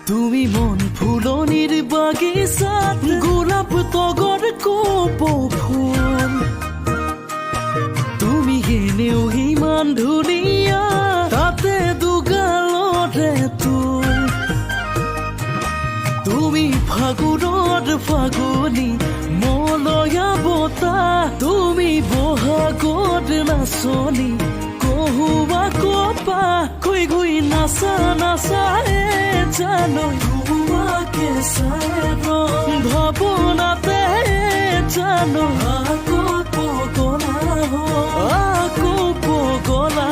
তুমি মন ফুলনিৰ বাগিচাত গোলাপ তগৰ কপৌ ফুল তুমি এনেও ইমান ধুনীয়া তাতে দুগালতে তুল তুমি ফাগুনত ফাগুনি মলয়া বতাহ তুমি বহাগত নাচনি কহুৱা কপা গৈ গৈ নাচা নাচা জানো তোমাকে চাই ভাবনাতে জানো আকৌ পগলা